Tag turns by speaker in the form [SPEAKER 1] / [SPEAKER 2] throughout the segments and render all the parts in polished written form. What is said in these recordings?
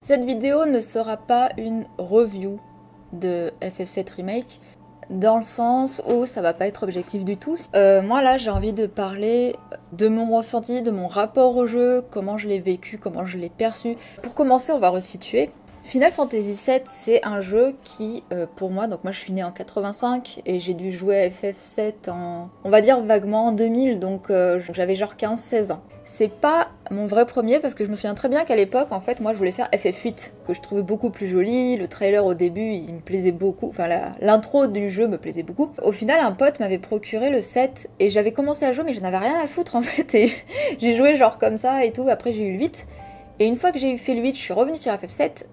[SPEAKER 1] Cette vidéo ne sera pas une review de FF7 Remake, dans le sens où ça va pas être objectif du tout. Moi là j'ai envie de parler de mon ressenti, de mon rapport au jeu, comment je l'ai vécu, comment je l'ai perçu. Pour commencer on va resituer. Final Fantasy VII c'est un jeu qui pour moi, donc moi je suis née en 85 et j'ai dû jouer à FF7 en, on va dire vaguement en 2000, donc j'avais genre 15-16 ans. C'est pas mon vrai premier parce que je me souviens très bien qu'à l'époque, en fait, moi je voulais faire FF8, que je trouvais beaucoup plus joli. Le trailer au début, il me plaisait beaucoup. Enfin, l'intro du jeu me plaisait beaucoup. Au final, un pote m'avait procuré le 7 et j'avais commencé à jouer, mais je n'avais rien à foutre en fait. Et j'ai joué genre comme ça et tout. Après, j'ai eu le 8. Et une fois que j'ai fait le 8, je suis revenue sur FF7.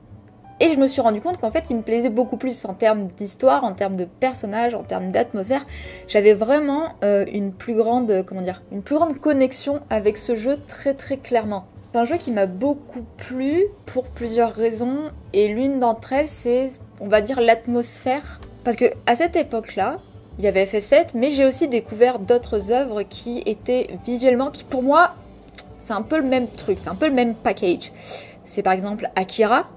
[SPEAKER 1] Et je me suis rendu compte qu'en fait, il me plaisait beaucoup plus en termes d'histoire, en termes de personnages, en termes d'atmosphère. J'avais vraiment une plus grande, comment dire, une plus grande connexion avec ce jeu très très clairement. C'est un jeu qui m'a beaucoup plu pour plusieurs raisons, et l'une d'entre elles, c'est, on va dire, l'atmosphère. Parce que à cette époque-là, il y avait FF7, mais j'ai aussi découvert d'autres œuvres qui étaient visuellement, qui pour moi, c'est un peu le même truc, c'est un peu le même package. C'est par exemple Akira.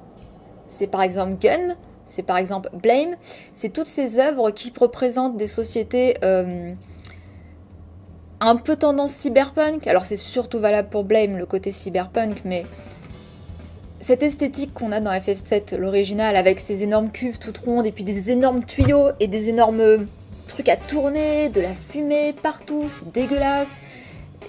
[SPEAKER 1] C'est par exemple Gun, c'est par exemple Blame, c'est toutes ces œuvres qui représentent des sociétés un peu tendance cyberpunk. Alors c'est surtout valable pour Blame, le côté cyberpunk, mais cette esthétique qu'on a dans FF7, l'original, avec ces énormes cuves toutes rondes, et puis des énormes tuyaux, et des énormes trucs à tourner, de la fumée partout, c'est dégueulasse.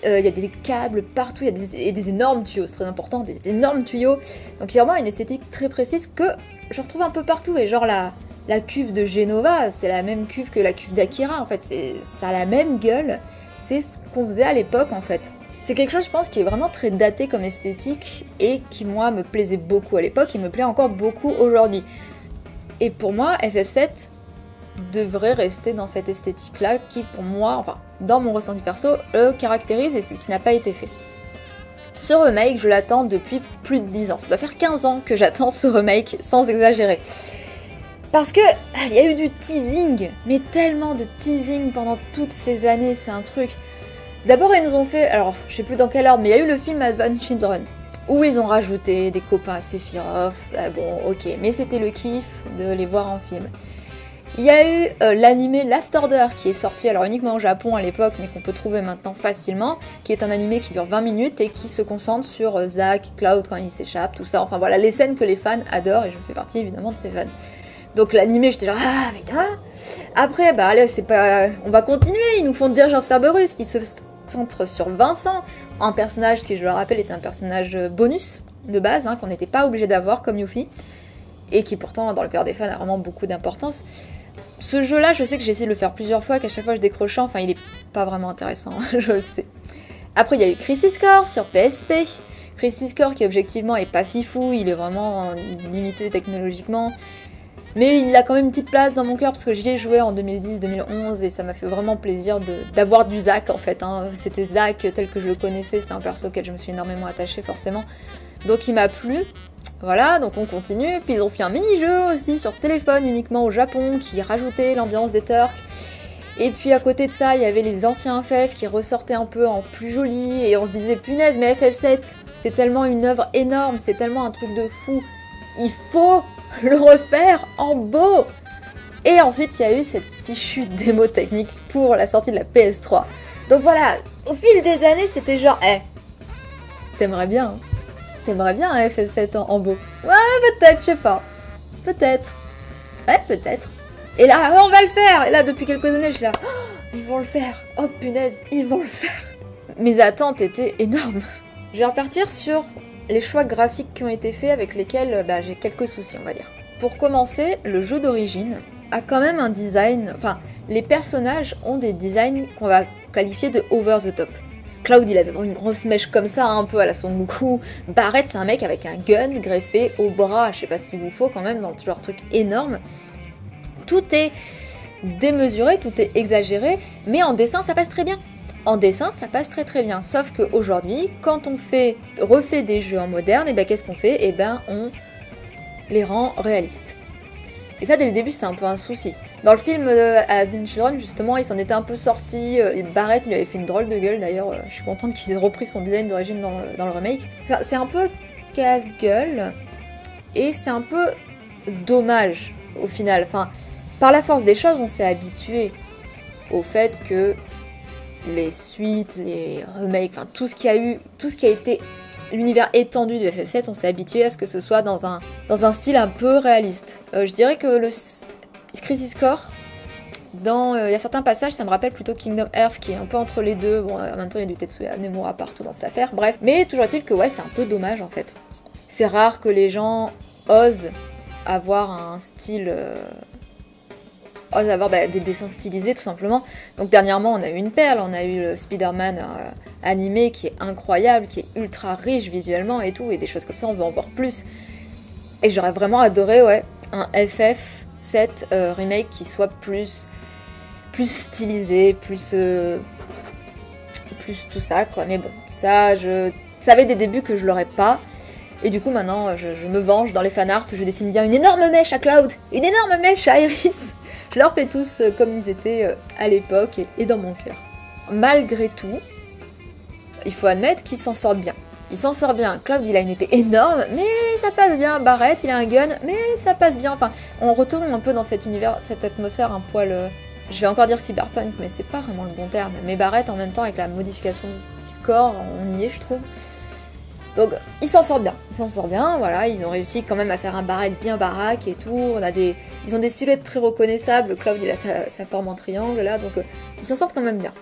[SPEAKER 1] Il y a des câbles partout, il y a des énormes tuyaux, c'est très important, des énormes tuyaux. Donc il y a vraiment une esthétique très précise que je retrouve un peu partout. Et genre la cuve de Genova, c'est la même cuve que la cuve d'Akira, en fait. Ça a la même gueule, c'est ce qu'on faisait à l'époque, en fait. C'est quelque chose, je pense, qui est vraiment très daté comme esthétique et qui, moi, me plaisait beaucoup à l'époque et me plaît encore beaucoup aujourd'hui. Et pour moi, FF7 devrait rester dans cette esthétique-là qui, pour moi, enfin, dans mon ressenti perso, le caractérise, et c'est ce qui n'a pas été fait. Ce remake, je l'attends depuis plus de 10 ans. Ça doit faire 15 ans que j'attends ce remake, sans exagérer. Parce que il y a eu du teasing, mais tellement de teasing pendant toutes ces années, c'est un truc. D'abord, ils nous ont fait, alors je sais plus dans quel ordre, mais il y a eu le film Advent Children, où ils ont rajouté des copains à Sephiroth. Ah bon, ok, mais c'était le kiff de les voir en film. Il y a eu l'animé Last Order qui est sorti alors uniquement au Japon à l'époque, mais qu'on peut trouver maintenant facilement, qui est un animé qui dure 20 minutes et qui se concentre sur Zack, Cloud quand il s'échappe, tout ça, enfin voilà, les scènes que les fans adorent, et je fais partie évidemment de ces fans. Donc l'animé, j'étais genre ah putain. Après bah allez, c'est pas, on va continuer, ils nous font Dirge of Cerberus qui se centre sur Vincent, un personnage qui, je le rappelle, est un personnage bonus de base, hein, qu'on n'était pas obligé d'avoir comme Yuffie, et qui pourtant dans le cœur des fans a vraiment beaucoup d'importance. Ce jeu-là, je sais que j'ai essayé de le faire plusieurs fois, qu'à chaque fois je décrochais, enfin il est pas vraiment intéressant, je le sais. Après il y a eu Crisis Core sur PSP, Crisis Core qui objectivement est pas fifou, il est vraiment limité technologiquement, mais il a quand même une petite place dans mon cœur parce que j'y ai joué en 2010-2011 et ça m'a fait vraiment plaisir d'avoir du Zack en fait, hein. C'était Zack tel que je le connaissais, c'est un perso auquel je me suis énormément attachée forcément, donc il m'a plu. Voilà, donc on continue, puis ils ont fait un mini-jeu aussi sur téléphone uniquement au Japon qui rajoutait l'ambiance des Turks. Et puis à côté de ça, il y avait les anciens FF qui ressortaient un peu en plus joli, et on se disait punaise, mais FF7, c'est tellement une œuvre énorme, c'est tellement un truc de fou, il faut le refaire en beau. Et ensuite, il y a eu cette fichue démo technique pour la sortie de la PS3. Donc voilà, au fil des années, c'était genre, t'aimerais bien, hein. T'aimerais bien un FF7 en beau? Ouais, peut-être, je sais pas. Peut-être. Ouais, peut-être. Et là, on va le faire! Et là, depuis quelques années, je suis là, oh, ils vont le faire! Oh punaise, ils vont le faire! Mes attentes étaient énormes. Je vais repartir sur les choix graphiques qui ont été faits avec lesquels j'ai quelques soucis, on va dire. Pour commencer, le jeu d'origine a quand même un design... Enfin, les personnages ont des designs qu'on va qualifier de over the top. Cloud, il avait une grosse mèche comme ça, un peu à la Son Goku. Barrett, c'est un mec avec un gun greffé au bras. Je sais pas ce qu'il vous faut quand même dans le genre truc énorme. Tout est démesuré, tout est exagéré, mais en dessin, ça passe très bien. En dessin, ça passe très très bien. Sauf qu'aujourd'hui, quand on refait des jeux en moderne, et qu'est-ce qu'on fait? Et on les rend réalistes. Et ça, dès le début, c'était un peu un souci. Dans le film Advent Children, justement, il s'en était un peu sorti. Barrett, il avait fait une drôle de gueule, d'ailleurs. Je suis contente qu'il ait repris son design d'origine dans le remake. C'est un peu casse-gueule. Et c'est un peu dommage au final. Enfin, par la force des choses, on s'est habitué au fait que les suites, les remakes, enfin tout ce qu'il y a eu, tout ce qui a été l'univers étendu de FF7, on s'est habitué à ce que ce soit dans un style un peu réaliste. Je dirais que le Crisis Core, il y a certains passages, ça me rappelle plutôt Kingdom Hearts qui est un peu entre les deux. Bon, en même temps, il y a du Tetsuya Nomura partout dans cette affaire. Bref, mais toujours est-il que ouais, c'est un peu dommage en fait. C'est rare que les gens osent avoir un style, osent avoir des dessins stylisés tout simplement. Donc dernièrement, on a eu une perle, on a eu le Spider-Man animé qui est incroyable, qui est ultra riche visuellement et tout, et des choses comme ça, on veut en voir plus. Et j'aurais vraiment adoré, ouais, un FF7 remake qui soit plus stylisé, plus tout ça, quoi. Mais bon, ça, je savais des débuts que je l'aurais pas. Et du coup, maintenant, je me venge dans les fanarts, je dessine bien une énorme mèche à Cloud, une énorme mèche à Iris. Je leur fais tous comme ils étaient à l'époque et dans mon cœur. Malgré tout, il faut admettre qu'ils s'en sortent bien. Il s'en sort bien. Cloud, il a une épée énorme, mais ça passe bien. Barrett, il a un gun, mais ça passe bien. Enfin, on retourne un peu dans cet univers, cette atmosphère un poil... je vais encore dire cyberpunk, mais c'est pas vraiment le bon terme. Mais Barrett, en même temps, avec la modification du corps, on y est, je trouve. Donc, ils s'en sortent bien, voilà. Ils ont réussi quand même à faire un Barrett bien baraque et tout. Ils ont des silhouettes très reconnaissables. Cloud, il a sa forme en triangle, là, donc ils s'en sortent quand même bien.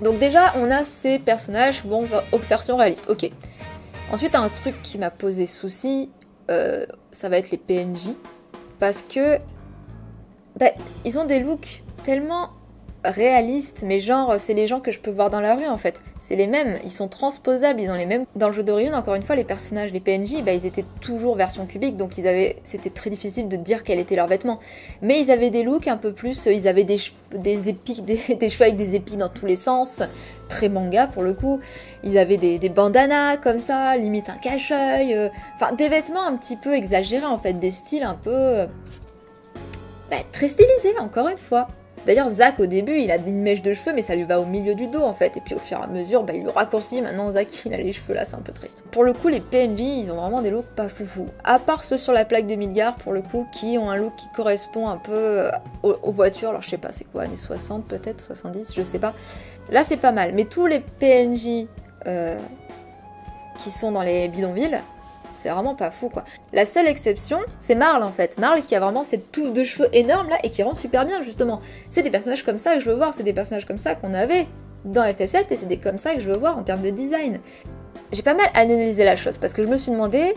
[SPEAKER 1] Donc déjà, on a ces personnages, bon, version réaliste, ok. Ensuite, un truc qui m'a posé souci, ça va être les PNJ, parce que ils ont des looks tellement réalistes, mais genre, c'est les gens que je peux voir dans la rue, en fait. C'est les mêmes, ils sont transposables, ils ont les mêmes... Dans le jeu d'origine, encore une fois, les personnages, les PNJ, ils étaient toujours version cubique, donc c'était très difficile de dire quel était leur vêtement. Mais ils avaient des looks un peu plus... Ils avaient des épis, des cheveux avec des épis dans tous les sens, très manga pour le coup. Ils avaient des bandanas comme ça, limite un cache-œil, enfin des vêtements un petit peu exagérés en fait, des styles un peu... très stylisés, encore une fois. D'ailleurs, Zack, au début, il a une mèche de cheveux, mais ça lui va au milieu du dos, en fait. Et puis, au fur et à mesure, il le raccourcit. Maintenant, Zack, il a les cheveux là, c'est un peu triste. Pour le coup, les PNJ, ils ont vraiment des looks pas foufou. À part ceux sur la plaque de Midgar, pour le coup, qui ont un look qui correspond un peu aux voitures. Alors, je sais pas, c'est quoi, années 60 peut-être, 70, je sais pas. Là, c'est pas mal. Mais tous les PNJ qui sont dans les bidonvilles, c'est vraiment pas fou, quoi. La seule exception, c'est Marle, en fait. Marle qui a vraiment cette touffe de cheveux énorme, là, et qui rend super bien, justement. C'est des personnages comme ça que je veux voir, c'est des personnages comme ça qu'on avait dans FF7, et c'est comme ça que je veux voir en termes de design. J'ai pas mal analysé la chose, parce que je me suis demandé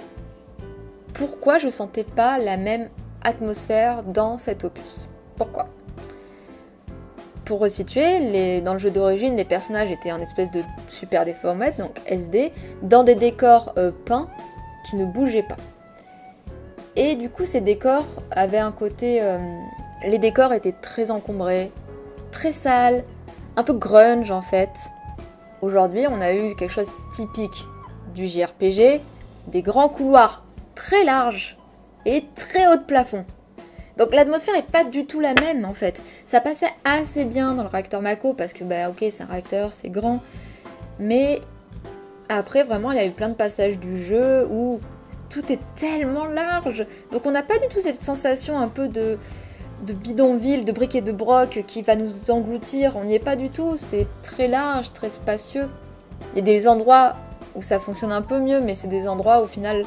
[SPEAKER 1] pourquoi je sentais pas la même atmosphère dans cet opus. Pourquoi ? Pour resituer, dans le jeu d'origine, les personnages étaient en espèce de super déformette, donc SD, dans des décors peints, qui ne bougeaient pas. Et du coup, ces décors avaient un côté... les décors étaient très encombrés, très sales, un peu grunge en fait. Aujourd'hui, on a eu quelque chose de typique du JRPG, des grands couloirs très larges et très haut de plafond. Donc l'atmosphère est pas du tout la même en fait. Ça passait assez bien dans le réacteur Mako parce que ok, c'est un réacteur, c'est grand, mais après, vraiment, il y a eu plein de passages du jeu où tout est tellement large. Donc on n'a pas du tout cette sensation un peu de bidonville, de briques et de broc qui va nous engloutir. On n'y est pas du tout. C'est très large, très spacieux. Il y a des endroits où ça fonctionne un peu mieux, mais c'est des endroits au final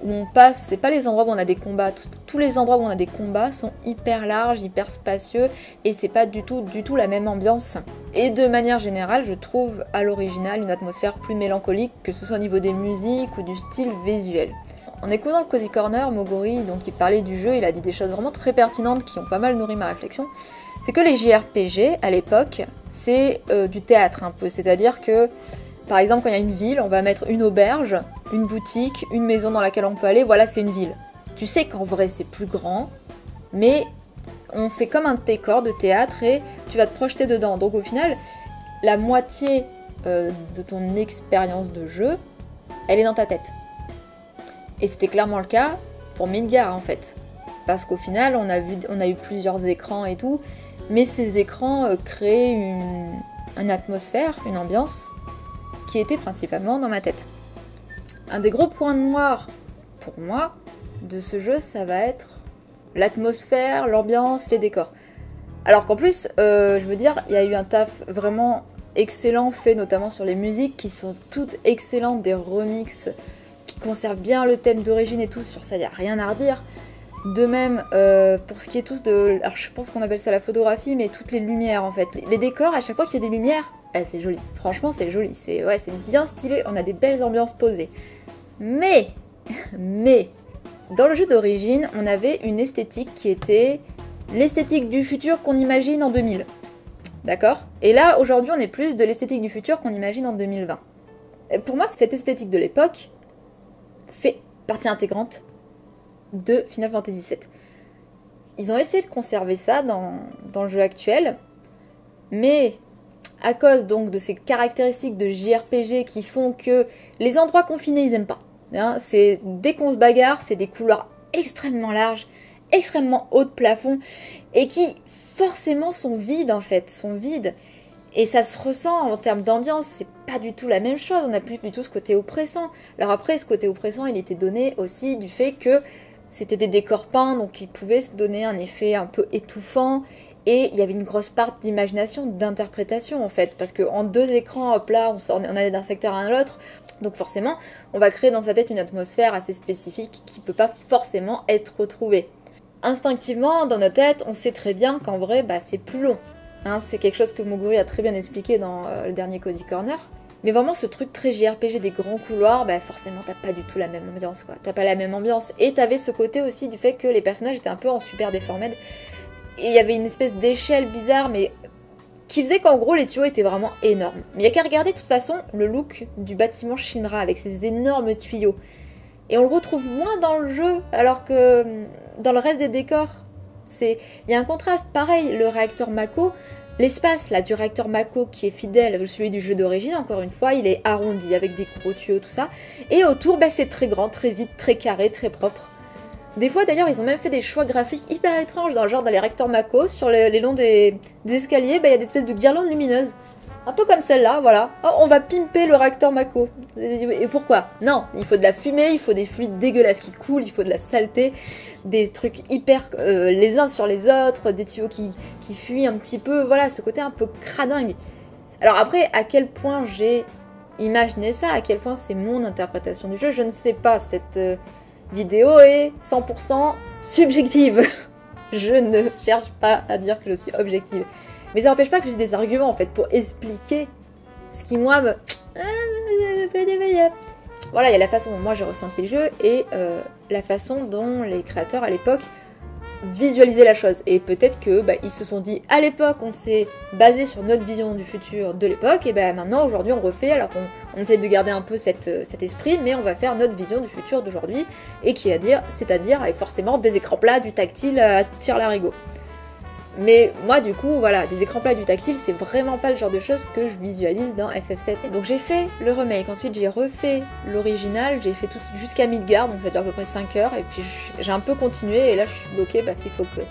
[SPEAKER 1] où on passe. C'est pas les endroits où on a des combats. Tous les endroits où on a des combats sont hyper larges, hyper spacieux, et c'est pas du tout la même ambiance. Et de manière générale, je trouve à l'original une atmosphère plus mélancolique, que ce soit au niveau des musiques ou du style visuel. En écoutant le Cozy Corner, Mogori, donc il parlait du jeu, il a dit des choses vraiment très pertinentes qui ont pas mal nourri ma réflexion. C'est que les JRPG, à l'époque, c'est du théâtre un peu. C'est-à-dire que, par exemple, quand il y a une ville, on va mettre une auberge, une boutique, une maison dans laquelle on peut aller, voilà, c'est une ville. Tu sais qu'en vrai, c'est plus grand, mais on fait comme un décor de théâtre et tu vas te projeter dedans. Donc au final, la moitié de ton expérience de jeu, elle est dans ta tête. Et c'était clairement le cas pour Midgar en fait. Parce qu'au final, on a eu plusieurs écrans et tout, mais ces écrans créaient une atmosphère, une ambiance qui était principalement dans ma tête. Un des gros points noirs pour moi, de ce jeu, ça va être l'atmosphère, l'ambiance, les décors. Alors qu'en plus, je veux dire, il y a eu un taf vraiment excellent fait notamment sur les musiques qui sont toutes excellentes, des remixes qui conservent bien le thème d'origine et tout, sur ça il n'y a rien à redire. De même, pour ce qui est tous de... Alors je pense qu'on appelle ça la photographie, mais toutes les lumières en fait. Les décors, à chaque fois qu'il y a des lumières, c'est joli. Franchement c'est joli, c'est bien stylé, on a des belles ambiances posées. Mais, dans le jeu d'origine, on avait une esthétique qui était l'esthétique du futur qu'on imagine en 2000. D'accord? Et là, aujourd'hui, on est plus de l'esthétique du futur qu'on imagine en 2020. Et pour moi, cette esthétique de l'époque fait partie intégrante de Final Fantasy VII. Ils ont essayé de conserver ça dans le jeu actuel, mais à cause donc de ces caractéristiques de JRPG qui font que les endroits confinés, ils aiment pas. Hein, dès qu'on se bagarre, c'est des couloirs extrêmement larges, extrêmement hauts de plafond, et qui forcément sont vides en fait, sont vides. Et ça se ressent en termes d'ambiance, c'est pas du tout la même chose, on n'a plus du tout ce côté oppressant. Alors après, ce côté oppressant, il était donné aussi du fait que c'était des décors peints, donc ils pouvaient se donner un effet un peu étouffant, et il y avait une grosse part d'imagination, d'interprétation en fait, parce qu'en 2 écrans, hop là, on allait d'un secteur à l'autre, donc forcément, on va créer dans sa tête une atmosphère assez spécifique qui peut pas forcément être retrouvée. Instinctivement, dans notre tête, on sait très bien qu'en vrai, c'est plus long. Hein, c'est quelque chose que Moguri a très bien expliqué dans le dernier Cozy Corner. Mais vraiment, ce truc très JRPG des grands couloirs, forcément, t'as pas du tout la même ambiance, quoi. T'as pas la même ambiance. Et t'avais ce côté aussi du fait que les personnages étaient un peu en super deformed. Et il y avait une espèce d'échelle bizarre, mais qui faisait qu'en gros, les tuyaux étaient vraiment énormes. Mais il y a qu'à regarder, de toute façon, le look du bâtiment Shinra, avec ses énormes tuyaux. Et on le retrouve moins dans le jeu, alors que dans le reste des décors, il y a un contraste. Pareil, le réacteur Mako, l'espace là du réacteur Mako qui est fidèle à celui du jeu d'origine, encore une fois, il est arrondi avec des gros tuyaux, tout ça. Et autour, c'est très grand, très vide, très carré, très propre. Des fois d'ailleurs, ils ont même fait des choix graphiques hyper étranges, dans les réacteurs Mako, sur les longs des escaliers, il y a des espèces de guirlandes lumineuses. Un peu comme celle-là, voilà. Oh, on va pimper le réacteur Mako. Et pourquoi? Non, il faut de la fumée, il faut des fluides dégueulasses qui coulent, il faut de la saleté, des trucs hyper les uns sur les autres, des tuyaux qui fuient un petit peu, voilà, ce côté un peu cradingue. Alors après, à quel point j'ai imaginé ça, à quel point c'est mon interprétation du jeu, je ne sais pas. Cette vidéo est 100% subjective. Je ne cherche pas à dire que je suis objective. Mais ça n'empêche pas que j'ai des arguments en fait pour expliquer ce qui moi me... Voilà, il y a la façon dont moi j'ai ressenti le jeu et la façon dont les créateurs à l'époque visualisaient la chose. Et peut-être que ils se sont dit à l'époque on s'est basé sur notre vision du futur de l'époque et maintenant aujourd'hui on refait, alors on essaie de garder un peu cet esprit, mais on va faire notre vision du futur d'aujourd'hui et c'est-à-dire avec forcément des écrans plats, du tactile à tire-larigot. Mais moi du coup, voilà, des écrans plats et du tactile, c'est vraiment pas le genre de choses que je visualise dans FF7. Donc j'ai fait le remake, ensuite j'ai refait l'original, j'ai fait tout jusqu'à Midgard, donc ça dure à peu près 5 heures, et puis j'ai un peu continué, et là je suis bloquée parce qu'il faut que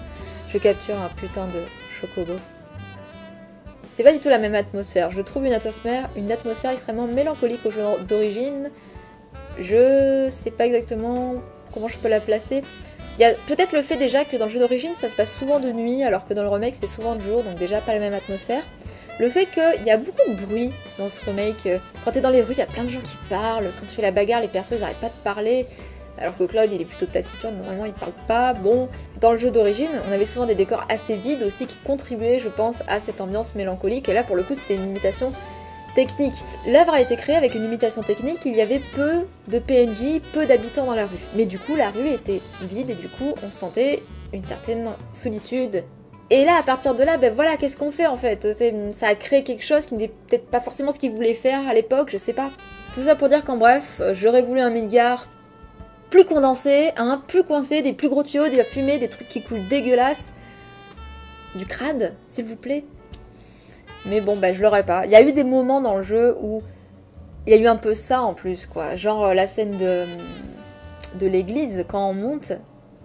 [SPEAKER 1] je capture un putain de chocobo. C'est pas du tout la même atmosphère, je trouve une atmosphère extrêmement mélancolique au jeu d'origine. Je sais pas exactement comment je peux la placer. Il y a peut-être le fait déjà que dans le jeu d'origine ça se passe souvent de nuit alors que dans le remake c'est souvent de jour, donc déjà pas la même atmosphère. Le fait qu'il y a beaucoup de bruit dans ce remake, quand t'es dans les rues il y a plein de gens qui parlent, quand tu fais la bagarre les persos ils n'arrêtent pas de parler, alors que Cloud il est plutôt taciturne, normalement il parle pas. Bon, dans le jeu d'origine on avait souvent des décors assez vides aussi qui contribuaient je pense à cette ambiance mélancolique, et là pour le coup c'était une limitation technique. L'œuvre a été créée avec une limitation technique, il y avait peu de PNJ, peu d'habitants dans la rue. Mais du coup, la rue était vide et du coup, on sentait une certaine solitude. Et là, à partir de là, voilà, qu'est-ce qu'on fait en fait? Ça a créé quelque chose qui n'était peut-être pas forcément ce qu'ils voulaient faire à l'époque, je sais pas. Tout ça pour dire qu'en bref, j'aurais voulu un Midgard plus condensé, plus coincé, des plus gros tuyaux, des fumées, des trucs qui coulent dégueulasses. Du crade, s'il vous plaît. Mais bon, je l'aurais pas. Il y a eu des moments dans le jeu où il y a eu un peu ça en plus, quoi. Genre la scène de l'église, quand on monte,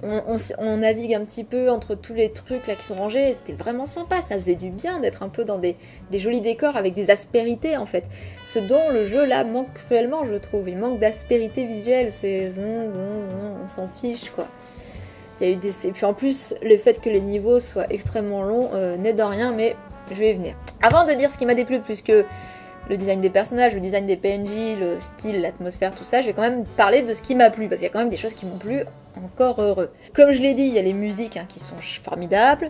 [SPEAKER 1] on navigue un petit peu entre tous les trucs là qui sont rangés, et c'était vraiment sympa, ça faisait du bien d'être un peu dans des jolis décors avec des aspérités en fait. Ce dont le jeu là manque cruellement, je trouve. Il manque d'aspérité visuelle, c'est... on s'en fiche quoi. Il y a eu des... Et puis en plus, le fait que les niveaux soient extrêmement longs n'aide en rien, mais je vais y venir. Avant de dire ce qui m'a déplu plus que le design des personnages, le design des PNJ, le style, l'atmosphère, tout ça, je vais quand même parler de ce qui m'a plu, parce qu'il y a quand même des choses qui m'ont plu, encore heureux. Comme je l'ai dit, il y a les musiques qui sont formidables,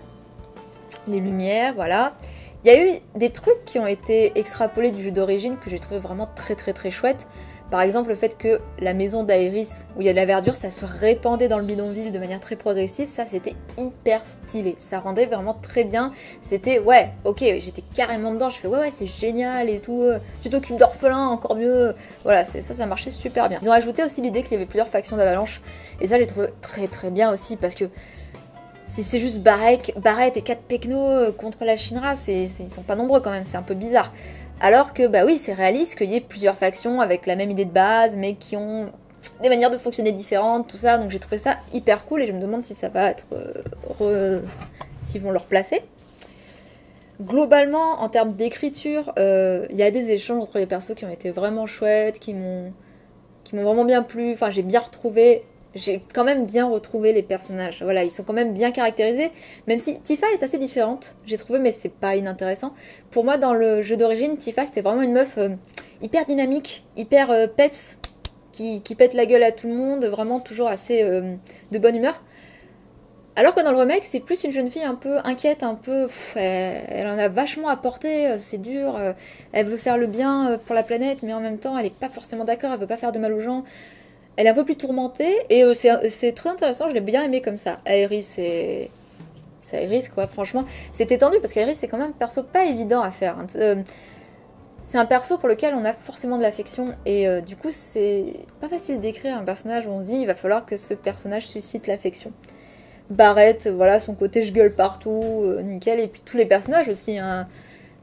[SPEAKER 1] les lumières, voilà. Il y a eu des trucs qui ont été extrapolés du jeu d'origine que j'ai trouvé vraiment très très très chouette. Par exemple, le fait que la maison d'Aeris, où il y a de la verdure, ça se répandait dans le bidonville de manière très progressive, ça c'était hyper stylé. Ça rendait vraiment très bien. C'était, ouais, ok, j'étais carrément dedans, je fais ouais, c'est génial et tout. Tu t'occupes d'orphelins, encore mieux. Voilà, ça marchait super bien. Ils ont ajouté aussi l'idée qu'il y avait plusieurs factions d'Avalanche. Et ça, j'ai trouvé très très bien aussi, parce que si c'est juste Barrett et 4 Pecno contre la Shinra, ils sont pas nombreux quand même, c'est un peu bizarre. Alors que, bah oui, c'est réaliste qu'il y ait plusieurs factions avec la même idée de base, mais qui ont des manières de fonctionner différentes, tout ça. Donc j'ai trouvé ça hyper cool et je me demande si ça va être... s'ils vont le replacer. Globalement, en termes d'écriture, il y a des échanges entre les persos qui ont été vraiment chouettes, qui m'ont vraiment bien plu. Enfin, j'ai quand même bien retrouvé les personnages. Voilà, ils sont quand même bien caractérisés, même si Tifa est assez différente, j'ai trouvé, mais c'est pas inintéressant. Pour moi, dans le jeu d'origine, Tifa, c'était vraiment une meuf hyper dynamique, hyper peps, qui pète la gueule à tout le monde, vraiment toujours assez de bonne humeur. Alors que dans le remake, c'est plus une jeune fille un peu inquiète, un peu... elle en a vachement apporté, c'est dur, elle veut faire le bien pour la planète, mais en même temps, elle est pas forcément d'accord, elle veut pas faire de mal aux gens. Elle est un peu plus tourmentée, et c'est très intéressant, je l'ai bien aimé comme ça. Aeris, c'est Aeris, quoi, franchement. C'était tendu, parce qu'Aeris, c'est quand même un perso pas évident à faire. C'est un perso pour lequel on a forcément de l'affection, et du coup, c'est pas facile d'écrire un personnage où on se dit, il va falloir que ce personnage suscite l'affection. Barrett, voilà, son côté je gueule partout, nickel, et puis tous les personnages aussi, hein.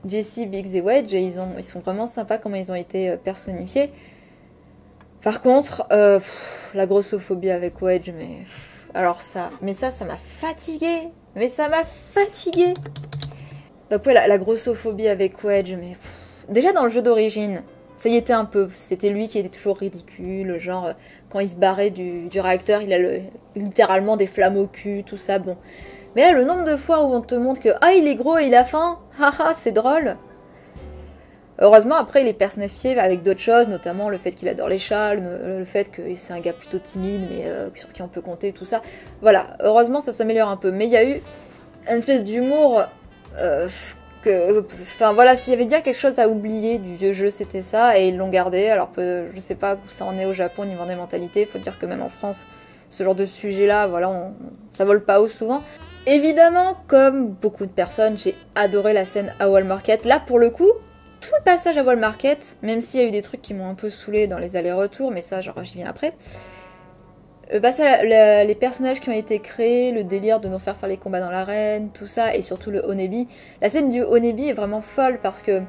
[SPEAKER 1] Jessie, Biggs et Wedge, ils sont vraiment sympas comment ils ont été personnifiés. Par contre, la grossophobie avec Wedge, mais... Alors ça m'a fatiguée. Mais ça m'a fatiguée. Donc ouais, la grossophobie avec Wedge, mais... Déjà dans le jeu d'origine, ça y était un peu. C'était lui qui était toujours ridicule, genre, quand il se barrait du réacteur, il a littéralement des flammes au cul, tout ça, bon. Mais là, le nombre de fois où on te montre que « Ah, il est gros et il a faim !» Haha, c'est drôle. Heureusement, après, il est personnifié avec d'autres choses, notamment le fait qu'il adore les chats, le fait que c'est un gars plutôt timide, mais sur qui on peut compter, tout ça. Voilà, heureusement, ça s'améliore un peu. Mais il y a eu une espèce d'humour enfin voilà, s'il y avait bien quelque chose à oublier du vieux jeu, c'était ça, et ils l'ont gardé. Alors, je sais pas où ça en est au Japon, niveau des mentalités. Faut dire que même en France, ce genre de sujet-là, voilà, ça vole pas haut souvent. Évidemment, comme beaucoup de personnes, j'ai adoré la scène à Wall Market. Là, pour le coup, tout le passage à Wall Market, même s'il y a eu des trucs qui m'ont un peu saoulé dans les allers-retours, mais ça, genre, j'y viens après. Les personnages qui ont été créés, le délire de nous faire les combats dans l'arène, tout ça, et surtout le Onebi. La scène du Onebi est vraiment folle parce que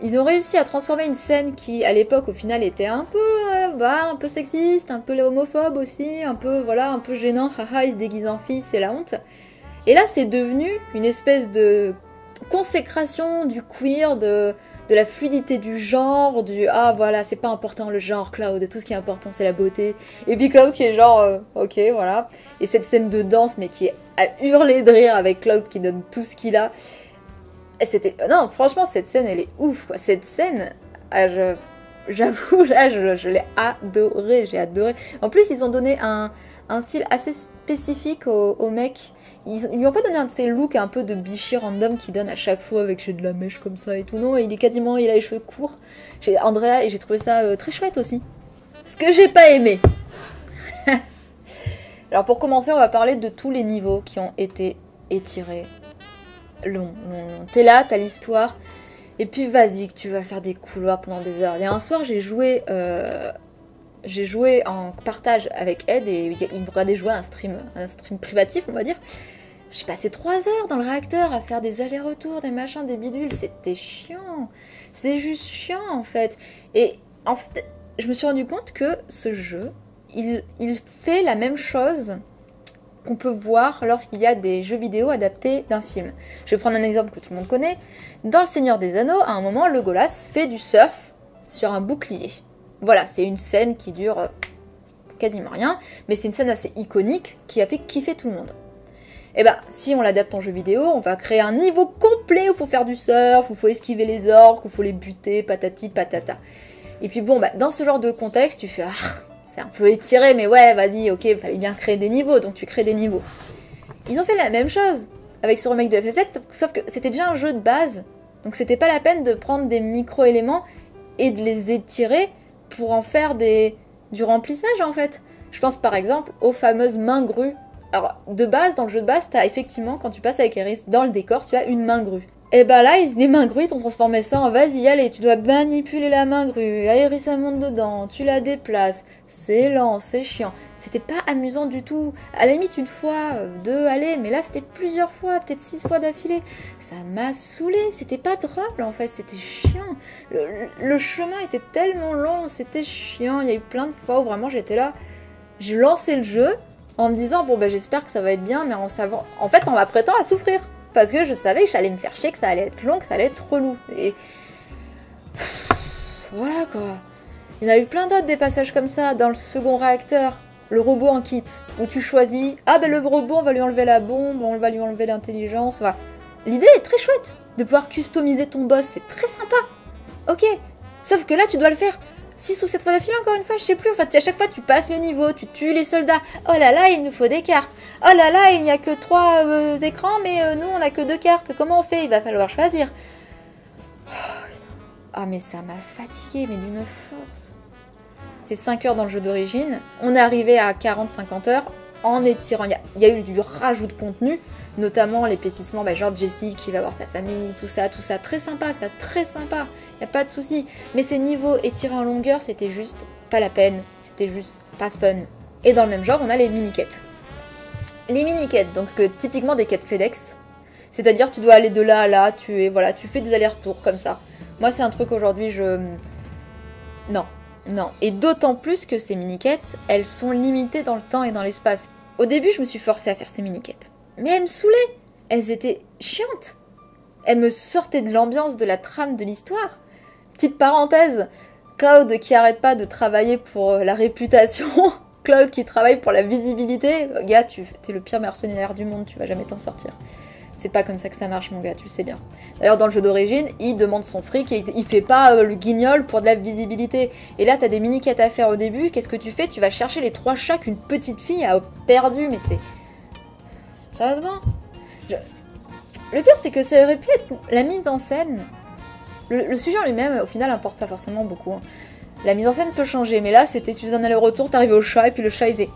[SPEAKER 1] ils ont réussi à transformer une scène qui, à l'époque, au final, était un peu sexiste, un peu homophobe aussi, un peu gênant, haha, il se déguise en fille, c'est la honte. Et là, c'est devenu une espèce de consécration du queer, de la fluidité du genre, ah voilà, c'est pas important le genre, Cloud, tout ce qui est important c'est la beauté. Et puis Cloud qui est genre, ok, voilà. Et cette scène de danse, mais qui est à hurler de rire avec Cloud qui donne tout ce qu'il a. Non, franchement, cette scène, elle est ouf, quoi. Cette scène, j'avoue, là, je l'ai adorée, j'ai adoré. En plus, ils ont donné un style assez spécifique au mec. Ils lui ont pas donné un de ces looks un peu de bichi random qui donne à chaque fois avec j'ai de la mèche comme ça et tout. Non, il a les cheveux courts. J'ai Andrea et j'ai trouvé ça très chouette aussi. Ce que j'ai pas aimé. Alors pour commencer, on va parler de tous les niveaux qui ont été étirés. Long. T'es là, t'as l'histoire. Et puis vas-y que tu vas faire des couloirs pendant des heures. Il y a un soir, j'ai joué en partage avec Ed et il me regardait jouer un stream privatif, on va dire. J'ai passé 3 heures dans le réacteur à faire des allers-retours, des machins, des bidules. C'était chiant. C'était juste chiant, en fait. Et en fait, je me suis rendu compte que ce jeu, il fait la même chose qu'on peut voir lorsqu'il y a des jeux vidéo adaptés d'un film. Je vais prendre un exemple que tout le monde connaît. Dans Le Seigneur des Anneaux, à un moment, Legolas fait du surf sur un bouclier. Voilà, c'est une scène qui dure quasiment rien, mais c'est une scène assez iconique qui a fait kiffer tout le monde. Et bah, si on l'adapte en jeu vidéo, on va créer un niveau complet où il faut faire du surf, où il faut esquiver les orques, où il faut les buter, patati patata. Et puis bon, bah, dans ce genre de contexte, tu fais c'est un peu étiré, mais ouais, vas-y, ok, il fallait bien créer des niveaux, donc tu crées des niveaux. Ils ont fait la même chose avec ce remake de FF7, sauf que c'était déjà un jeu de base, donc c'était pas la peine de prendre des micro-éléments et de les étirer pour en faire du remplissage en fait. Je pense par exemple aux fameuses mains grues. Alors de base, dans le jeu de base, t'as effectivement, quand tu passes avec Eris dans le décor, tu as une main grue. Et bah là, les mains grues, ils ont transformé ça en vas-y, allez, tu dois manipuler la main grue, Aéris elle monte dedans, tu la déplaces, c'est lent, c'est chiant. C'était pas amusant du tout. À la limite, une fois, deux, allez, mais là c'était plusieurs fois, peut-être 6 fois d'affilée. Ça m'a saoulé, c'était pas drôle en fait, c'était chiant. Le chemin était tellement long, c'était chiant. Il y a eu plein de fois où vraiment j'étais là, j'ai lancé le jeu en me disant, bon bah j'espère que ça va être bien, mais en m'apprêtant à souffrir. Parce que je savais que j'allais me faire chier, que ça allait être long, que ça allait être relou. Et... voilà quoi. Il y en a eu plein d'autres des passages comme ça. Dans le second réacteur, le robot en kit, où tu choisis, ah ben le robot, on va lui enlever la bombe, on va lui enlever l'intelligence. Voilà. L'idée est très chouette de pouvoir customiser ton boss, c'est très sympa. Ok. Sauf que là, tu dois le faire 6 ou 7 fois d'affilée, encore une fois, je sais plus. En fait, à chaque fois, tu passes le niveau, tu tues les soldats. Oh là là, il nous faut des cartes. Oh là là, il n'y a que 3 écrans, mais nous, on n'a que 2 cartes. Comment on fait? Il va falloir choisir. Ah, mais ça m'a fatiguée, mais d'une force. C'est 5 heures dans le jeu d'origine. On est arrivé à 40-50 heures en étirant. Il y a eu du rajout de contenu, notamment l'épaississement, genre Jessie qui va voir sa famille, tout ça. Très sympa, ça, très sympa. Y a pas de souci, mais ces niveaux étirés en longueur, c'était juste pas la peine, c'était juste pas fun. Et dans le même genre, on a les mini-quêtes. Les mini-quêtes, donc typiquement des quêtes FedEx, c'est-à-dire tu dois aller de là à là, tu fais des allers-retours comme ça. Moi, c'est un truc aujourd'hui, non. Et d'autant plus que ces mini-quêtes, elles sont limitées dans le temps et dans l'espace. Au début, je me suis forcée à faire ces mini-quêtes, mais elles me saoulaient, elles étaient chiantes. Elles me sortaient de l'ambiance, de la trame de l'histoire. Petite parenthèse, Cloud qui arrête pas de travailler pour la réputation, Cloud qui travaille pour la visibilité, gars, t'es le pire mercenaire du monde, tu vas jamais t'en sortir. C'est pas comme ça que ça marche, mon gars, tu le sais bien. D'ailleurs, dans le jeu d'origine, il demande son fric et il fait pas le guignol pour de la visibilité. Et là, t'as des mini-quêtes à faire au début, qu'est-ce que tu fais? Tu vas chercher les 3 chats qu'une petite fille a perdu, mais c'est... sérieusement? Le pire, c'est que ça aurait pu être la mise en scène... Le sujet en lui-même, au final, importe pas forcément beaucoup. La mise en scène peut changer, mais là, c'était tu faisais un aller-retour, t'arrivais au chat, et puis le chat, il faisait...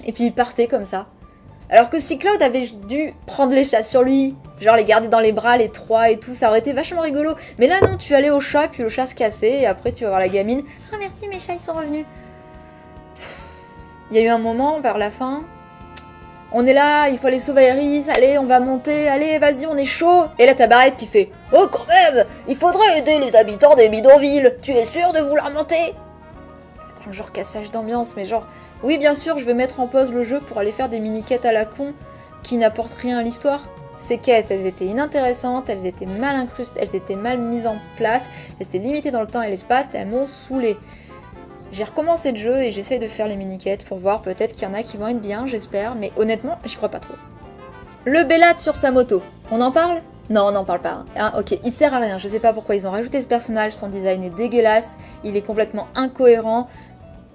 [SPEAKER 1] et puis il partait comme ça. Alors que si Cloud avait dû prendre les chats sur lui, genre les garder dans les bras, les 3 et tout, ça aurait été vachement rigolo. Mais là, non, tu allais au chat, puis le chat se cassait, et après, tu vas voir la gamine. Ah, merci, mes chats, ils sont revenus. Il y a eu un moment, vers la fin... on est là, il faut aller sauver Aéris, allez, on va monter, allez, vas-y, on est chaud. Et là, t'as Barrett qui fait « oh, quand même, il faudrait aider les habitants des bidonvilles, tu es sûr de vouloir monter ?» Un genre cassage d'ambiance, mais genre... oui, bien sûr, je vais mettre en pause le jeu pour aller faire des mini-quêtes à la con qui n'apportent rien à l'histoire. Ces quêtes, elles étaient inintéressantes, elles étaient mal incrustées, elles étaient mal mises en place, elles étaient limitées dans le temps et l'espace, elles m'ont saoulée. J'ai recommencé le jeu et j'essaye de faire les mini-quêtes pour voir, peut-être qu'il y en a qui vont être bien, j'espère, mais honnêtement, j'y crois pas trop. Le Bellat sur sa moto, on en parle? Non, on n'en parle pas. Hein, ok, il sert à rien, je sais pas pourquoi ils ont rajouté ce personnage, son design est dégueulasse, il est complètement incohérent,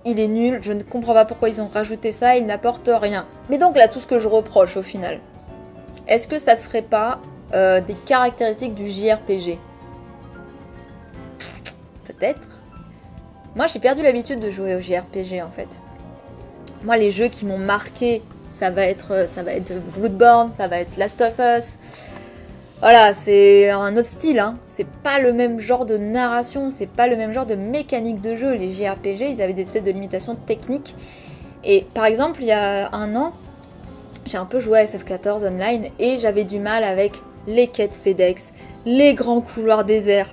[SPEAKER 1] il est nul, je ne comprends pas pourquoi ils ont rajouté ça, il n'apporte rien. Mais donc là, tout ce que je reproche au final, est-ce que ça serait pas des caractéristiques du JRPG? Peut-être. Moi, j'ai perdu l'habitude de jouer au JRPG, en fait. Moi, les jeux qui m'ont marqué, ça va être Bloodborne, ça va être Last of Us. Voilà, c'est un autre style, hein. C'est pas le même genre de narration, c'est pas le même genre de mécanique de jeu. Les JRPG, ils avaient des espèces de limitations techniques. Et par exemple, il y a un an, j'ai un peu joué à FF14 Online et j'avais du mal avec les quêtes FedEx, les grands couloirs déserts.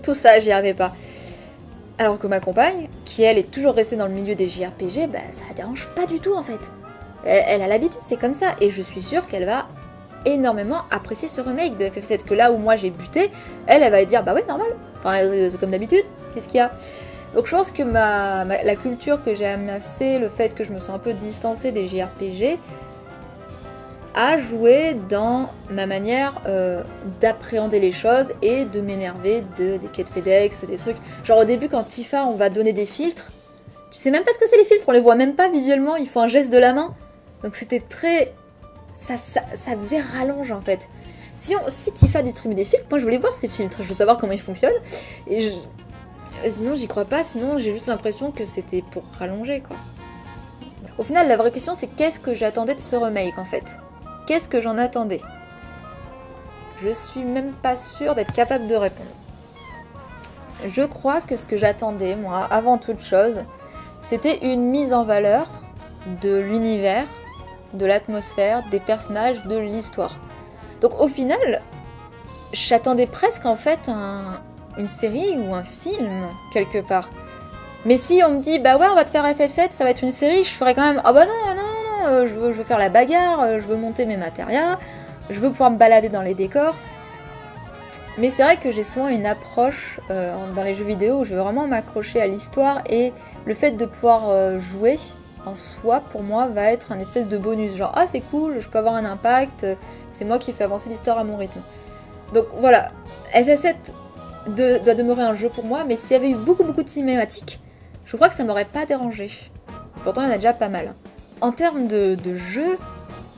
[SPEAKER 1] Tout ça, j'y arrivais pas. Alors que ma compagne, qui elle est toujours restée dans le milieu des JRPG, bah ça la dérange pas du tout en fait. Elle a l'habitude, c'est comme ça. Et je suis sûre qu'elle va énormément apprécier ce remake de FF7. Que là où moi j'ai buté, elle va dire bah ouais, normal. Enfin, c'est comme d'habitude, qu'est-ce qu'il y a? Donc je pense que la culture que j'ai amassée, le fait que je me sens un peu distancée des JRPG, a joué dans ma manière d'appréhender les choses et de m'énerver des quêtes FedEx, des trucs. Genre au début quand Tifa on va donner des filtres, tu sais même pas ce que c'est les filtres, on les voit même pas visuellement, il faut un geste de la main. Donc c'était très... Ça faisait rallonge en fait. Si Tifa distribue des filtres, moi je voulais voir ces filtres, je veux savoir comment ils fonctionnent. Et sinon j'y crois pas, sinon j'ai juste l'impression que c'était pour rallonger quoi. Au final la vraie question c'est qu'est-ce que j'attendais de ce remake en fait? Qu'est-ce que j'en attendais? Je suis même pas sûre d'être capable de répondre. Je crois que ce que j'attendais, moi, avant toute chose, c'était une mise en valeur de l'univers, de l'atmosphère, des personnages, de l'histoire. Donc au final, j'attendais presque en fait une série ou un film, quelque part. Mais si on me dit, bah ouais, on va te faire FF7, ça va être une série, je ferais quand même, ah bah non, non, je veux faire la bagarre, je veux monter mes matérias, je veux pouvoir me balader dans les décors. Mais c'est vrai que j'ai souvent une approche dans les jeux vidéo où je veux vraiment m'accrocher à l'histoire et le fait de pouvoir jouer en soi, pour moi, va être un espèce de bonus. Genre, ah c'est cool, je peux avoir un impact, c'est moi qui fais avancer l'histoire à mon rythme. Donc voilà, FF7 doit demeurer un jeu pour moi, mais s'il y avait eu beaucoup de cinématiques, je crois que ça m'aurait pas dérangé. Pourtant, il y en a déjà pas mal. En termes de jeu,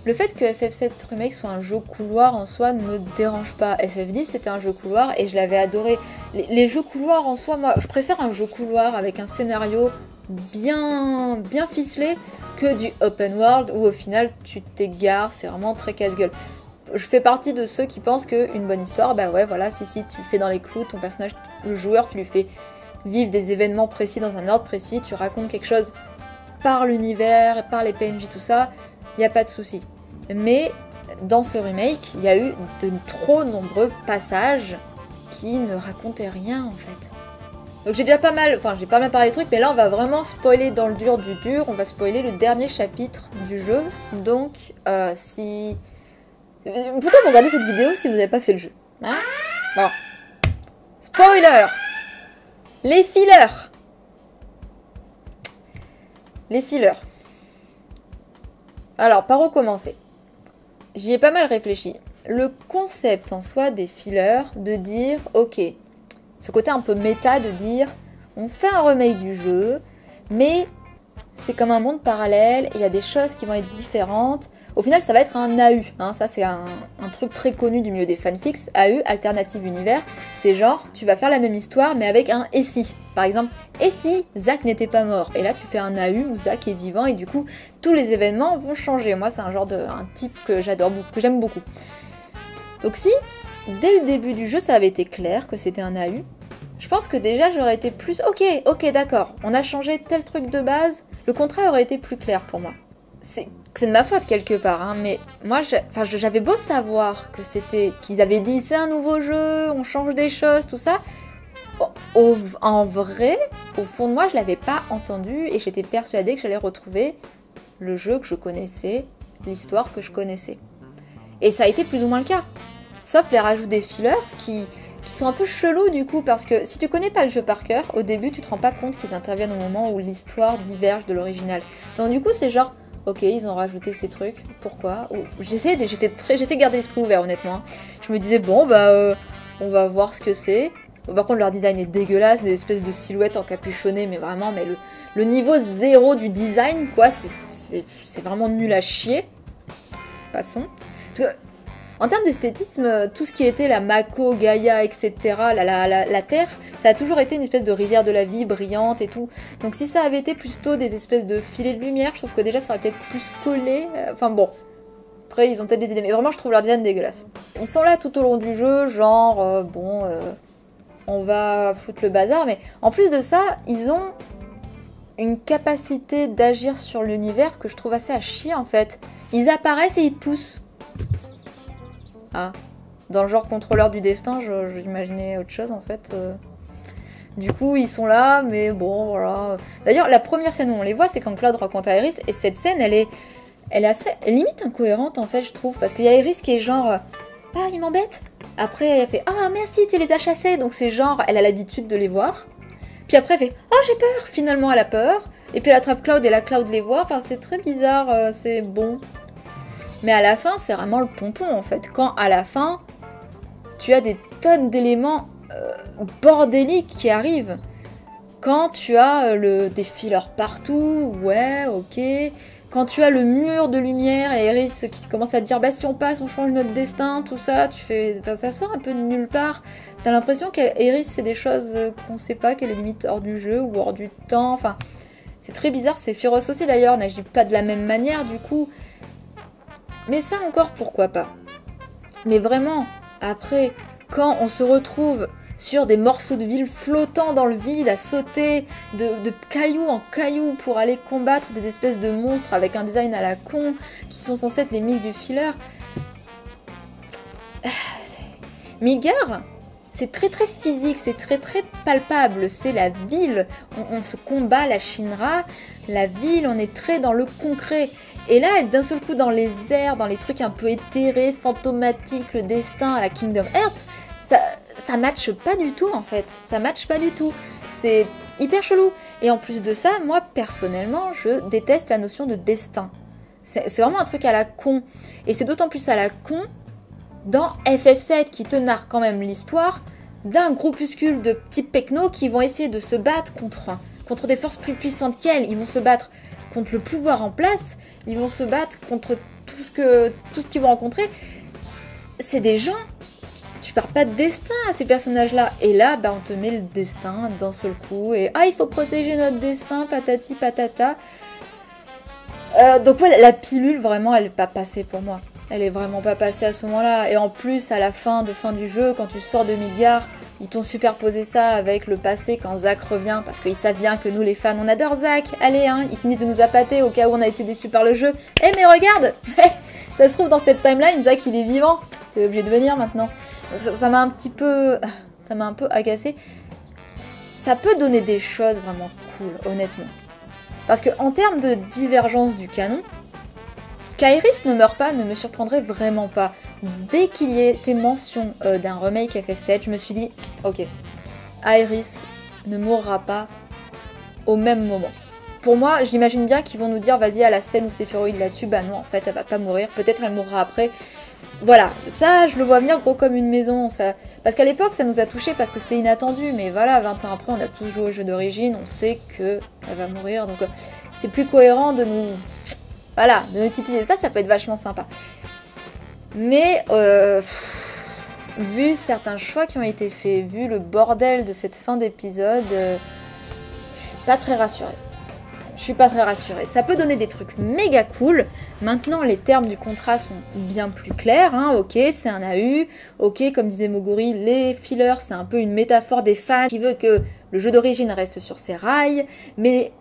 [SPEAKER 1] le fait que FF7 Remake soit un jeu couloir en soi ne me dérange pas. FF10 c'était un jeu couloir et je l'avais adoré. Les jeux couloirs en soi, moi je préfère un jeu couloir avec un scénario bien ficelé que du open world où au final tu t'égares, c'est vraiment très casse-gueule. Je fais partie de ceux qui pensent qu'une bonne histoire, bah ouais voilà, si tu fais dans les clous, ton personnage, le joueur, tu lui fais vivre des événements précis dans un ordre précis, tu racontes quelque chose par l'univers, par les PNJ, tout ça, il n'y a pas de souci. Mais dans ce remake, il y a eu de trop nombreux passages qui ne racontaient rien en fait. Donc j'ai pas mal parlé de trucs, mais là on va vraiment spoiler dans le dur du dur, on va spoiler le dernier chapitre du jeu. Donc si... Pourquoi vous regardez cette vidéo si vous n'avez pas fait le jeu, hein? Bon. Spoiler! Les fillers! Les fillers. Alors, par où commencer? J'y ai pas mal réfléchi. Le concept en soi des fillers, de dire, ok, ce côté un peu méta de dire, on fait un remake du jeu, mais c'est comme un monde parallèle, il y a des choses qui vont être différentes. Au final, ça va être un AU, hein, ça c'est un truc très connu du milieu des fanfics. AU, Alternative Univers, c'est genre, tu vas faire la même histoire, mais avec un « et si ». Par exemple, « et si Zack n'était pas mort ?» Et là, tu fais un AU où Zack est vivant, et du coup, tous les événements vont changer. Moi, c'est un type que j'adore, que j'aime beaucoup. Donc si, dès le début du jeu, ça avait été clair que c'était un AU, je pense que déjà, j'aurais été plus « ok, d'accord, on a changé tel truc de base », le contrat aurait été plus clair pour moi. C'est de ma faute quelque part, hein, mais moi, j'avais beau savoir que qu'ils avaient dit c'est un nouveau jeu, on change des choses, tout ça. En vrai, au fond de moi, je l'avais pas entendu et j'étais persuadée que j'allais retrouver le jeu que je connaissais, l'histoire que je connaissais. Et ça a été plus ou moins le cas. Sauf les rajouts des fillers qui sont un peu chelous du coup, parce que si tu connais pas le jeu par cœur, au début tu te rends pas compte qu'ils interviennent au moment où l'histoire diverge de l'original. Donc du coup c'est genre, ok, ils ont rajouté ces trucs, pourquoi? J'essaie de garder l'esprit ouvert honnêtement. Je me disais bon bah on va voir ce que c'est. Par contre leur design est dégueulasse, des espèces de silhouettes encapuchonnées, mais vraiment, mais le niveau zéro du design quoi, c'est vraiment nul à chier. Passons. Parce que, en termes d'esthétisme, tout ce qui était la Mako, Gaïa, etc., la Terre, ça a toujours été une espèce de rivière de la vie brillante et tout. Donc si ça avait été plutôt des espèces de filets de lumière, je trouve que déjà ça aurait peut-être plus collé. Enfin bon, après ils ont peut-être des idées, mais vraiment je trouve leur design dégueulasse. Ils sont là tout au long du jeu, genre on va foutre le bazar, mais en plus de ça, ils ont une capacité d'agir sur l'univers que je trouve assez à chier en fait. Ils apparaissent et ils te poussent. Ah, dans le genre contrôleur du destin, j'imaginais autre chose en fait. Du coup, ils sont là, mais bon, voilà. D'ailleurs, la première scène où on les voit, c'est quand Cloud rencontre Aerith, et cette scène, elle est elle est assez limite incohérente en fait, je trouve, parce qu'il y a Iris qui est genre ah, il m'embête. Après, elle fait ah, merci, tu les as chassés. Donc c'est genre, elle a l'habitude de les voir. Puis après, elle fait oh, j'ai peur. Finalement, elle a peur. Et puis elle attrape Cloud et la Cloud les voit. Enfin, c'est très bizarre, c'est bon. Mais à la fin, c'est vraiment le pompon en fait. Quand à la fin, tu as des tonnes d'éléments bordéliques qui arrivent. Quand tu as des fillers partout, ouais, ok. Quand tu as le mur de lumière et Iris qui commence à dire bah si on passe, on change notre destin, tout ça, tu fais. Ben, ça sort un peu de nulle part. T'as l'impression qu'Iris c'est des choses qu'on sait pas, qu'elle est limite hors du jeu ou hors du temps. Enfin, c'est très bizarre. Sephiroth aussi d'ailleurs n'agit pas de la même manière du coup. Mais ça encore, pourquoi pas. Mais vraiment, après, quand on se retrouve sur des morceaux de ville flottant dans le vide, à sauter de caillou en caillou pour aller combattre des espèces de monstres avec un design à la con, qui sont censés être les mix du filler. Midgar, c'est très très physique, c'est très très palpable, c'est la ville, on se combat la Shinra, la ville, on est très dans le concret. Et là, être d'un seul coup dans les airs, dans les trucs un peu éthérés, fantomatiques, le destin à la Kingdom Hearts, ça matche pas du tout en fait, ça matche pas du tout, c'est hyper chelou. Et en plus de ça, moi personnellement, je déteste la notion de destin. C'est vraiment un truc à la con. Et c'est d'autant plus à la con dans FF7 qui te narre quand même l'histoire d'un groupuscule de petits pecnos qui vont essayer de se battre contre des forces plus puissantes qu'elles. Ils vont se battre contre le pouvoir en place, ils vont se battre contre tout ce qu'ils vont rencontrer. C'est des gens, tu parles pas de destin à ces personnages-là. Et là, bah, on te met le destin d'un seul coup. Et ah, il faut protéger notre destin, patati patata. Donc ouais, la pilule, vraiment, elle n'est pas passée pour moi. Elle est vraiment pas passée à ce moment-là. Et en plus, à la fin du jeu, quand tu sors de Midgar, ils t'ont superposé ça avec le passé quand Zack revient. Parce qu'ils savent bien que nous, les fans, on adore Zack. Allez, hein, il finit de nous appâter au cas où on a été déçus par le jeu. Eh mais regarde, ça se trouve dans cette timeline, Zack, il est vivant. T'es obligé de venir maintenant. Ça m'a un petit peu... Ça m'a un peu agacé. Ça peut donner des choses vraiment cool, honnêtement. Parce que en termes de divergence du canon, qu'Iris ne meurt pas ne me surprendrait vraiment pas. Dès qu'il y était mention d'un remake FF7, je me suis dit, ok, Iris ne mourra pas au même moment. Pour moi, j'imagine bien qu'ils vont nous dire, vas-y, à la scène où Sephiroth il la tue, bah non, en fait, elle va pas mourir, peut-être elle mourra après. Voilà, ça, je le vois venir gros comme une maison. Ça... Parce qu'à l'époque, ça nous a touchés parce que c'était inattendu, mais voilà, 20 ans après, on a tous joué au jeu d'origine, on sait qu'elle va mourir, donc c'est plus cohérent de nous... Voilà, de nous titiller. Ça peut être vachement sympa. Mais, vu certains choix qui ont été faits, vu le bordel de cette fin d'épisode, je suis pas très rassurée. Ça peut donner des trucs méga cool. Maintenant, les termes du contrat sont bien plus clairs. Hein. Ok, c'est un AU. Ok, comme disait Moguri, les fillers, c'est un peu une métaphore des fans qui veut que le jeu d'origine reste sur ses rails. Mais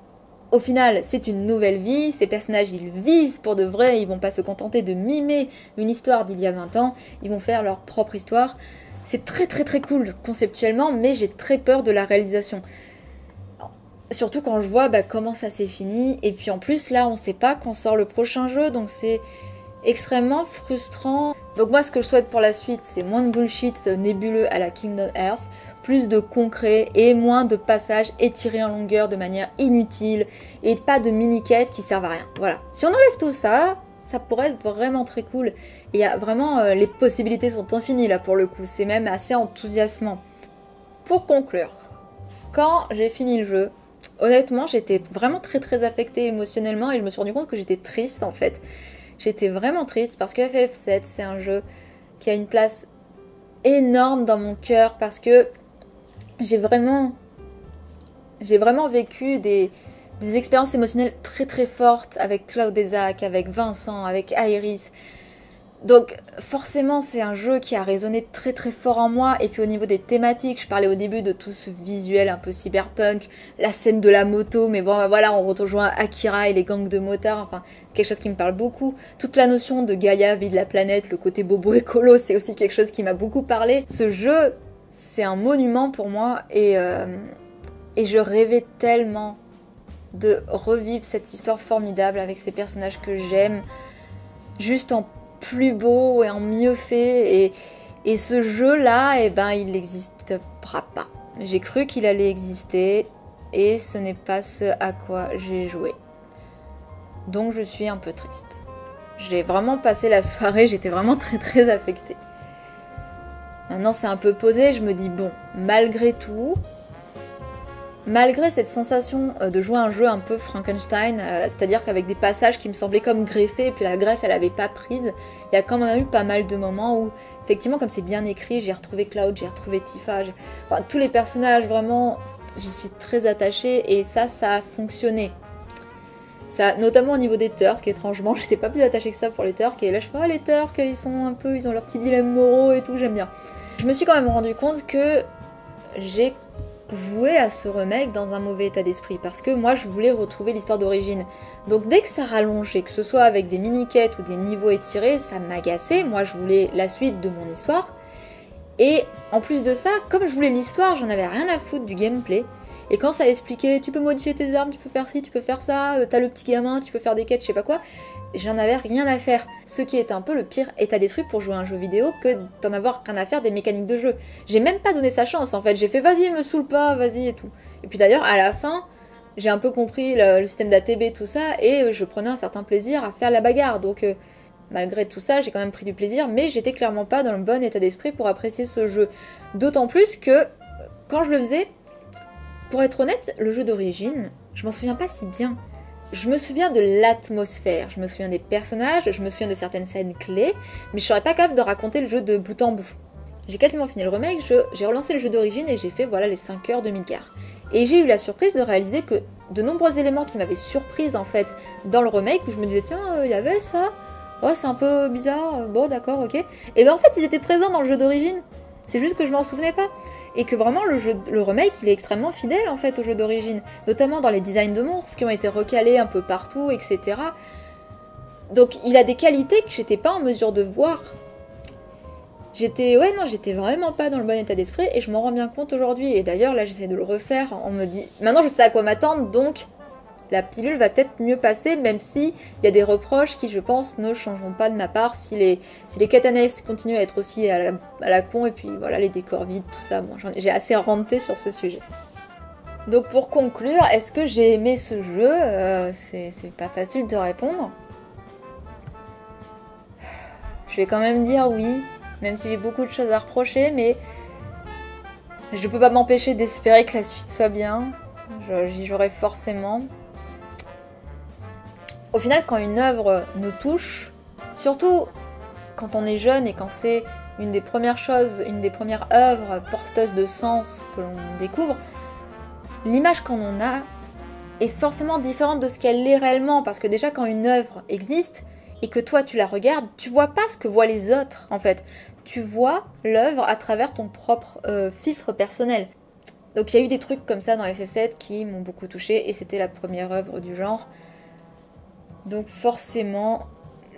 [SPEAKER 1] au final, c'est une nouvelle vie. Ces personnages, ils vivent pour de vrai. Ils vont pas se contenter de mimer une histoire d'il y a 20 ans. Ils vont faire leur propre histoire. C'est très très très cool conceptuellement, mais j'ai très peur de la réalisation. Surtout quand je vois comment ça s'est fini. Et puis en plus, là, on sait pas quand sort le prochain jeu. Donc c'est extrêmement frustrant. Donc moi, ce que je souhaite pour la suite, c'est moins de bullshit nébuleux à la Kingdom Hearts. Plus de concret et moins de passages étirés en longueur de manière inutile. Et pas de mini-quêtes qui servent à rien. Voilà. Si on enlève tout ça, ça pourrait être vraiment très cool. Et il y a vraiment... les possibilités sont infinies là pour le coup. C'est même assez enthousiasmant. Pour conclure, quand j'ai fini le jeu... Honnêtement, j'étais vraiment très très affectée émotionnellement et je me suis rendu compte que j'étais triste en fait. J'étais vraiment triste parce que FF7 c'est un jeu qui a une place énorme dans mon cœur parce que j'ai vraiment vécu des expériences émotionnelles très très fortes avec Cloud et Zack, avec Vincent, avec Iris. Donc forcément c'est un jeu qui a résonné très très fort en moi. Et puis au niveau des thématiques, je parlais au début de tout ce visuel un peu cyberpunk, la scène de la moto, mais bon voilà, on rejoint Akira et les gangs de motards, enfin quelque chose qui me parle beaucoup. Toute la notion de Gaïa, vie de la planète, le côté bobo écolo, c'est aussi quelque chose qui m'a beaucoup parlé. Ce jeu, c'est un monument pour moi et je rêvais tellement de revivre cette histoire formidable avec ces personnages que j'aime, juste en plus beau et en mieux fait. Et ce jeu-là, eh ben, il n'existera pas. J'ai cru qu'il allait exister et ce n'est pas ce à quoi j'ai joué. Donc je suis un peu triste. J'ai vraiment passé la soirée, j'étais vraiment très très affectée. Maintenant c'est un peu posé, je me dis bon, malgré tout, malgré cette sensation de jouer un jeu un peu Frankenstein, c'est-à-dire qu'avec des passages qui me semblaient comme greffés, et puis la greffe elle avait pas prise, il y a quand même eu pas mal de moments où, effectivement comme c'est bien écrit, j'ai retrouvé Cloud, j'ai retrouvé Tifa, enfin tous les personnages vraiment, j'y suis très attachée et ça a fonctionné. Ça, notamment au niveau des Turks, étrangement, j'étais pas plus attachée que ça pour les Turks, et là je fais, oh les Turks, ils ont leurs petits dilemmes moraux et tout, j'aime bien. Je me suis quand même rendu compte que j'ai joué à ce remake dans un mauvais état d'esprit, parce que moi je voulais retrouver l'histoire d'origine. Donc dès que ça rallongeait, que ce soit avec des mini-quêtes ou des niveaux étirés, ça m'agaçait, moi je voulais la suite de mon histoire. Et en plus de ça, comme je voulais l'histoire, j'en avais rien à foutre du gameplay. Et quand ça expliquait, tu peux modifier tes armes, tu peux faire ci, tu peux faire ça, t'as le petit gamin, tu peux faire des quêtes, je sais pas quoi, j'en avais rien à faire. Ce qui est un peu le pire état d'esprit pour jouer à un jeu vidéo que d'en avoir rien à faire des mécaniques de jeu. J'ai même pas donné sa chance en fait, j'ai fait vas-y, me saoule pas, vas-y et tout. Et puis d'ailleurs, à la fin, j'ai un peu compris le système d'ATB, tout ça, et je prenais un certain plaisir à faire la bagarre. Donc malgré tout ça, j'ai quand même pris du plaisir, mais j'étais clairement pas dans le bon état d'esprit pour apprécier ce jeu. D'autant plus que quand je le faisais, pour être honnête, le jeu d'origine, je m'en souviens pas si bien. Je me souviens de l'atmosphère, je me souviens des personnages, je me souviens de certaines scènes clés, mais je serais pas capable de raconter le jeu de bout en bout. J'ai quasiment fini le remake, j'ai relancé le jeu d'origine et j'ai fait voilà les 5 heures de Midgar. Et j'ai eu la surprise de réaliser que de nombreux éléments qui m'avaient surprise en fait dans le remake, où je me disais tiens, il y avait ça, oh c'est un peu bizarre, bon d'accord, ok. Et ben en fait ils étaient présents dans le jeu d'origine, c'est juste que je m'en souvenais pas. Et que vraiment le remake il est extrêmement fidèle en fait au jeu d'origine, notamment dans les designs de monstres qui ont été recalés un peu partout, etc. Donc il a des qualités que j'étais pas en mesure de voir. J'étais vraiment pas dans le bon état d'esprit et je m'en rends bien compte aujourd'hui. Et d'ailleurs là j'essaie de le refaire, on me dit maintenant je sais à quoi m'attendre, donc la pilule va peut-être mieux passer, même si il y a des reproches qui, je pense, ne changeront pas de ma part si les quêtes annexes continuent à être aussi à la con, et puis voilà, les décors vides, tout ça. Bon, j'ai assez ranté sur ce sujet. Donc pour conclure, est-ce que j'ai aimé ce jeu? C'est pas facile de répondre. Je vais quand même dire oui, même si j'ai beaucoup de choses à reprocher, mais je peux pas m'empêcher d'espérer que la suite soit bien. J'y jouerai forcément. Au final, quand une œuvre nous touche, surtout quand on est jeune et quand c'est une des premières choses, une des premières œuvres porteuses de sens que l'on découvre, l'image qu'on en a est forcément différente de ce qu'elle est réellement. Parce que déjà, quand une œuvre existe et que toi tu la regardes, tu vois pas ce que voient les autres en fait. Tu vois l'œuvre à travers ton propre filtre personnel. Donc il y a eu des trucs comme ça dans FF7 qui m'ont beaucoup touchée et c'était la première œuvre du genre. Donc forcément,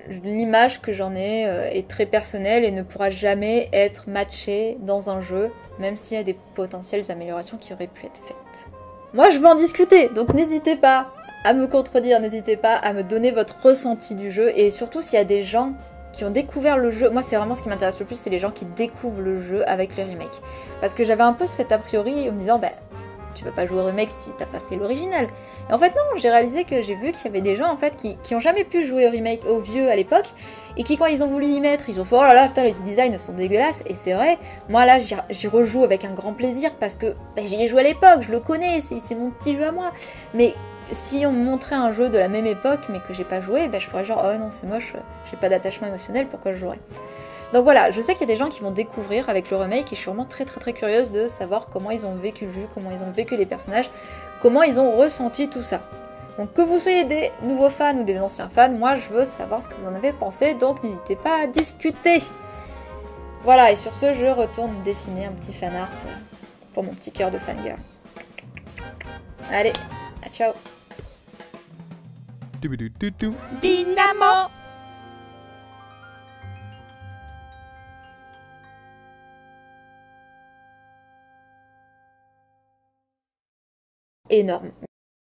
[SPEAKER 1] l'image que j'en ai est très personnelle et ne pourra jamais être matchée dans un jeu, même s'il y a des potentielles améliorations qui auraient pu être faites. Moi je veux en discuter, donc n'hésitez pas à me contredire, n'hésitez pas à me donner votre ressenti du jeu, et surtout s'il y a des gens qui ont découvert le jeu, moi c'est vraiment ce qui m'intéresse le plus, c'est les gens qui découvrent le jeu avec le remake. Parce que j'avais un peu cet a priori en me disant, bah tu vas pas jouer au remake si t'as pas fait l'original. Et en fait non, j'ai réalisé que j'ai vu qu'il y avait des gens en fait qui ont jamais pu jouer au remake, au vieux à l'époque, et qui quand ils ont voulu y mettre, ils ont fait oh là là putain les designs sont dégueulasses, et c'est vrai, moi là j'y rejoue avec un grand plaisir parce que bah, j'y ai joué à l'époque, je le connais, c'est mon petit jeu à moi. Mais si on me montrait un jeu de la même époque mais que j'ai pas joué, bah, je ferais genre oh non c'est moche, j'ai pas d'attachement émotionnel, pourquoi je jouerais? Donc voilà, je sais qu'il y a des gens qui vont découvrir avec le remake et je suis vraiment très très très curieuse de savoir comment ils ont vécu le jeu, comment ils ont vécu les personnages, comment ils ont ressenti tout ça. Donc que vous soyez des nouveaux fans ou des anciens fans, moi je veux savoir ce que vous en avez pensé, donc n'hésitez pas à discuter. Voilà, et sur ce, je retourne dessiner un petit fanart pour mon petit cœur de fangirl. Allez, à ciao.
[SPEAKER 2] Dynamo.
[SPEAKER 1] Énorme.